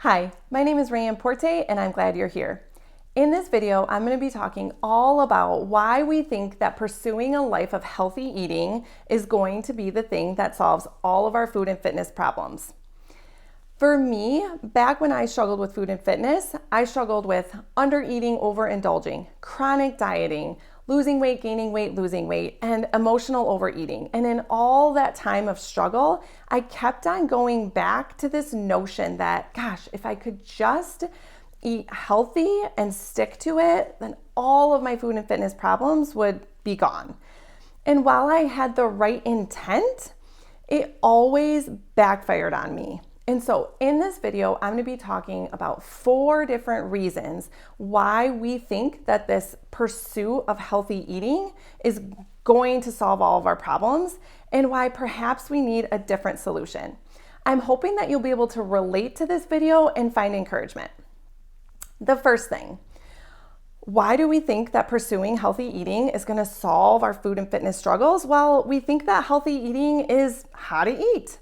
Hi, my name is Rayanne Porte and I'm glad you're here. In this video, I'm going to be talking all about why we think that pursuing a life of healthy eating is going to be the thing that solves all of our food and fitness problems. For me, back when I struggled with food and fitness, I struggled with undereating, overindulging, chronic dieting, losing weight, gaining weight, losing weight, and emotional overeating. And in all that time of struggle, I kept on going back to this notion that, gosh, if I could just eat healthy and stick to it, then all of my food and fitness problems would be gone. And while I had the right intent, it always backfired on me. And so in this video, I'm going to be talking about 4 different reasons why we think that this pursuit of healthy eating is going to solve all of our problems and why perhaps we need a different solution. I'm hoping that you'll be able to relate to this video and find encouragement. The first thing, why do we think that pursuing healthy eating is going to solve our food and fitness struggles? Well, we think that healthy eating is how to eat.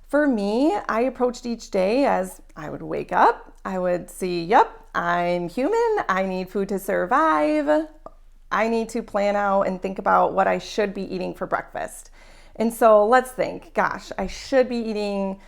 For me, I approached each day as I would wake up, I would see, yep, I'm human, I need food to survive, I need to plan out and think about what I should be eating for breakfast. And so let's think, gosh, I should be eating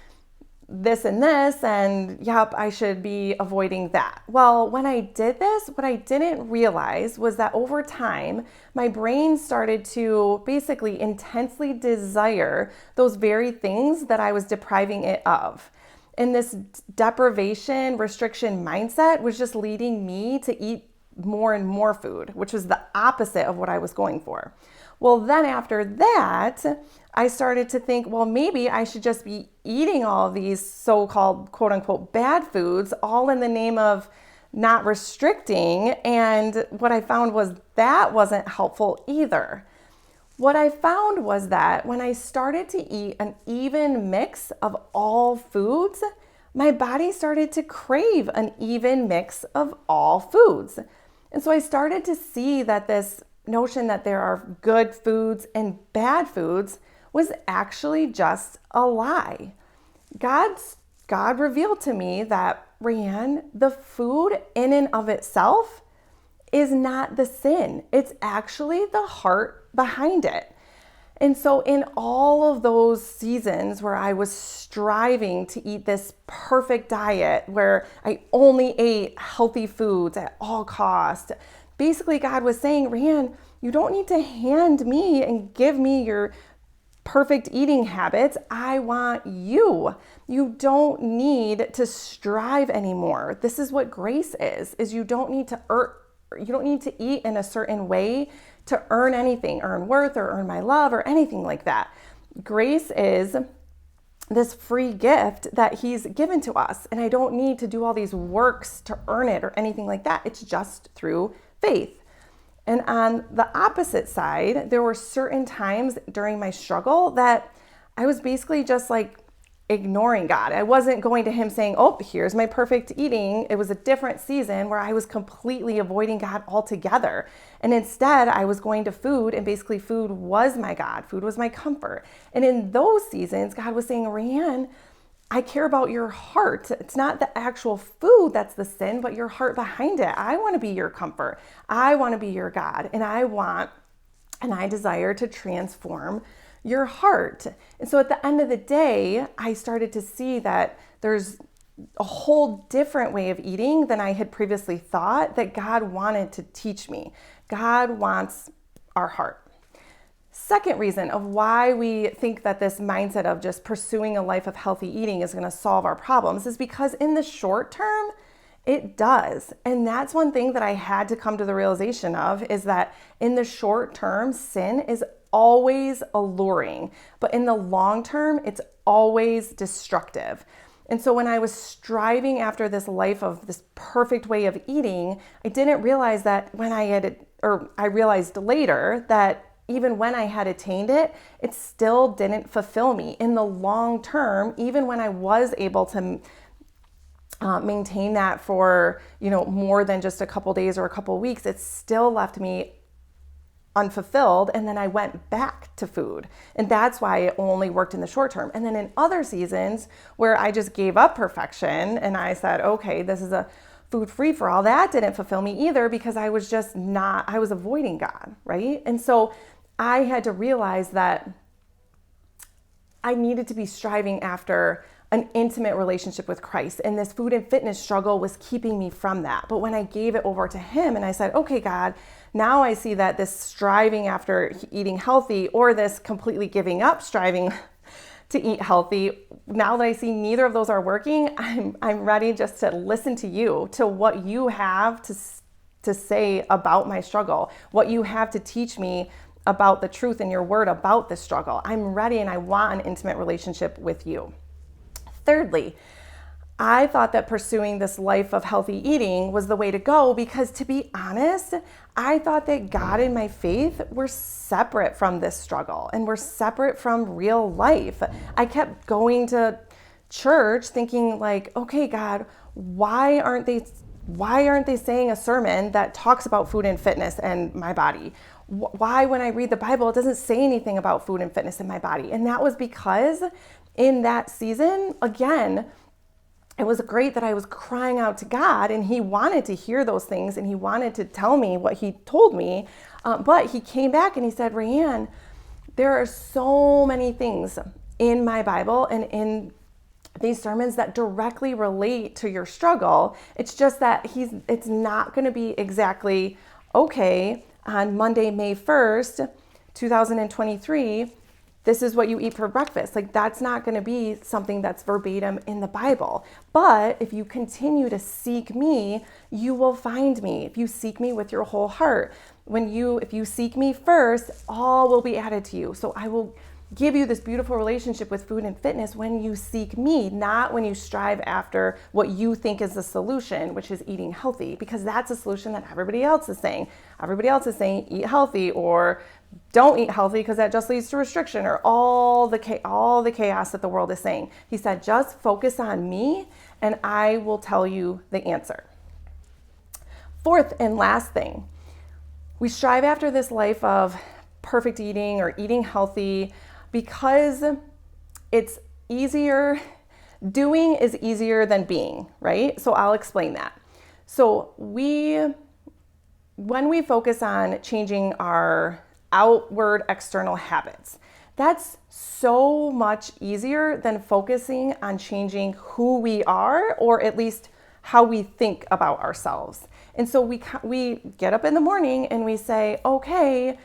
this and this, and yep, I should be avoiding that. Well, when I did this, what I didn't realize was that over time, my brain started to basically intensely desire those very things that I was depriving it of. And this deprivation, restriction mindset was just leading me to eat more and more food, which was the opposite of what I was going for. Well, then after that, I started to think, well, maybe I should just be eating all of these so-called quote unquote bad foods, all in the name of not restricting. And what I found was that wasn't helpful either. What I found was that when I started to eat an even mix of all foods, my body started to crave an even mix of all foods. And so I started to see that this notion that there are good foods and bad foods was actually just a lie. God revealed to me that, Rayanne, the food in and of itself is not the sin. It's actually the heart behind it. And so in all of those seasons where I was striving to eat this perfect diet, where I only ate healthy foods at all costs, basically God was saying, Rayanne, you don't need to hand me and give me your perfect eating habits. I want you. You don't need to strive anymore. This is what grace is you don't need to eat in a certain way to earn anything, earn worth or earn my love or anything like that. Grace is this free gift that he's given to us. And I don't need to do all these works to earn it or anything like that. It's just through faith. And on the opposite side, there were certain times during my struggle that I was basically just like ignoring God. I wasn't going to him saying, oh, here's my perfect eating. It was a different season where I was completely avoiding God altogether. And instead, I was going to food, and basically food was my God. Food was my comfort. And in those seasons, God was saying, Rayanne, I care about your heart. It's not the actual food that's the sin, but your heart behind it. I want to be your comfort. I want to be your God. And I desire to transform your heart. And so at the end of the day, I started to see that there's a whole different way of eating than I had previously thought that God wanted to teach me. God wants our heart. Second reason of why we think that this mindset of just pursuing a life of healthy eating is going to solve our problems is because in the short term, it does. And that's one thing that I had to come to the realization of is that in the short term, sin is always alluring, but in the long term, it's always destructive. And so when I was striving after this life of this perfect way of eating, I didn't realize that I realized later that even when I had attained it, it still didn't fulfill me in the long term, even when I was able to maintain that for, more than just a couple days or a couple weeks, it still left me unfulfilled, and then I went back to food. And that's why it only worked in the short term. And then in other seasons where I just gave up perfection and I said, okay, this is a food free for all, that didn't fulfill me either, because I was just not, I was avoiding God, right? And so I had to realize that I needed to be striving after an intimate relationship with Christ. And this food and fitness struggle was keeping me from that. But when I gave it over to Him and I said, okay, God, now I see that this striving after eating healthy, or this completely giving up striving to eat healthy, now that I see neither of those are working, I'm ready just to listen to you, to what you have to say about my struggle, what you have to teach me about the truth in your word about this struggle. I'm ready, and I want an intimate relationship with you. Thirdly, I thought that pursuing this life of healthy eating was the way to go, because, to be honest, I thought that God and my faith were separate from this struggle and were separate from real life. I kept going to church thinking like, okay, God, why aren't they saying a sermon that talks about food and fitness and my body? Why, when I read the Bible, it doesn't say anything about food and fitness in my body? And that was because in that season, again, it was great that I was crying out to God, and He wanted to hear those things, and He wanted to tell me what He told me. But He came back and He said, Rayanne, there are so many things in my Bible and in these sermons that directly relate to your struggle. It's just that it's not going to be exactly, okay, on Monday, May 1st, 2023, this is what you eat for breakfast. Like, that's not going to be something that's verbatim in the Bible. But if you continue to seek me, you will find me. If you seek me with your whole heart, if you seek me first, all will be added to you. So I will give you this beautiful relationship with food and fitness when you seek me, not when you strive after what you think is the solution, which is eating healthy, because that's a solution that everybody else is saying. Everybody else is saying eat healthy, or don't eat healthy because that just leads to restriction, or all the chaos that the world is saying. He said, just focus on me and I will tell you the answer. Fourth and last thing, we strive after this life of perfect eating or eating healthy because it's easier. Doing is easier than being, right? So I'll explain that. So when we focus on changing our outward external habits, that's so much easier than focusing on changing who we are, or at least how we think about ourselves. And so we get up in the morning and we say, okay,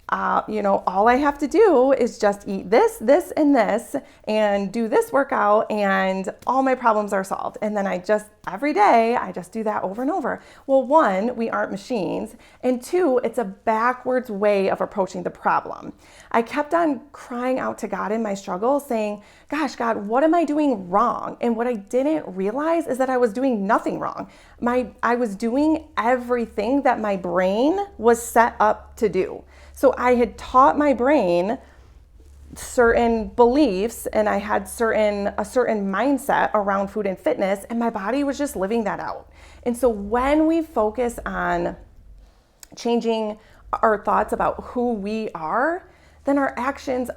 all I have to do is just eat this, this, and this, and do this workout, and all my problems are solved. And then every day, I just do that over and over. Well, one, we aren't machines. And two, it's a backwards way of approaching the problem. I kept on crying out to God in my struggle, saying, gosh, God, what am I doing wrong? And what I didn't realize is that I was doing nothing wrong. I was doing everything that my brain was set up to do. So I had taught my brain certain beliefs, and I had a certain mindset around food and fitness, and my body was just living that out. And so when we focus on changing our thoughts about who we are, then our actions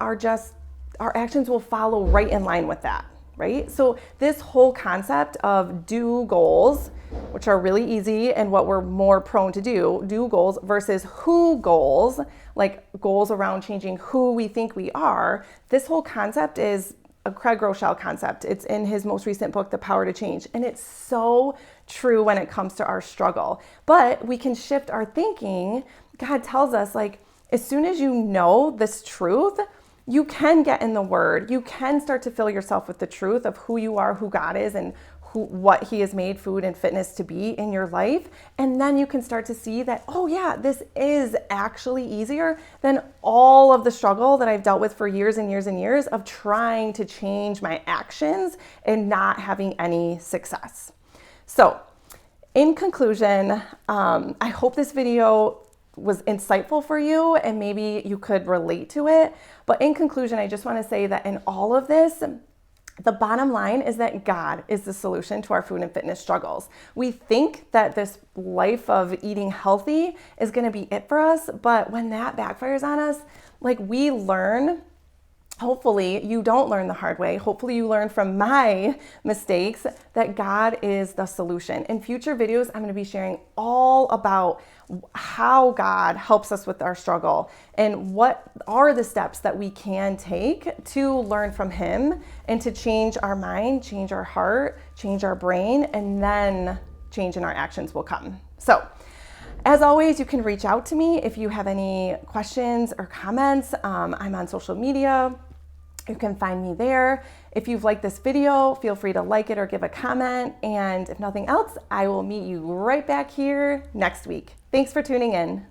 will follow right in line with that, right? So this whole concept of do goals, which are really easy and what we're more prone to do goals versus who goals, like goals around changing who we think we are. This whole concept is a Craig Groeschel concept. It's in his most recent book, The Power to Change. And it's so true when it comes to our struggle. But we can shift our thinking. God tells us, like, as soon as you know this truth, you can get in the Word. You can start to fill yourself with the truth of who you are, who God is, and what He has made food and fitness to be in your life. And then you can start to see that, oh yeah, this is actually easier than all of the struggle that I've dealt with for years and years and years of trying to change my actions and not having any success. So in conclusion, I hope this video was insightful for you and maybe you could relate to it. But in conclusion, I just want to say that in all of this, The bottom line is that God is the solution to our food and fitness struggles. We think that this life of eating healthy is going to be it for us, but when that backfires on us, like we learn, hopefully you don't learn the hard way. Hopefully you learn from my mistakes that God is the solution. In future videos, I'm going to be sharing all about how God helps us with our struggle and what are the steps that we can take to learn from Him and to change our mind, change our heart, change our brain, and then change in our actions will come. So, as always, you can reach out to me if you have any questions or comments. I'm on social media. You can find me there. If you've liked this video, feel free to like it or give a comment. And if nothing else, I will meet you right back here next week. Thanks for tuning in.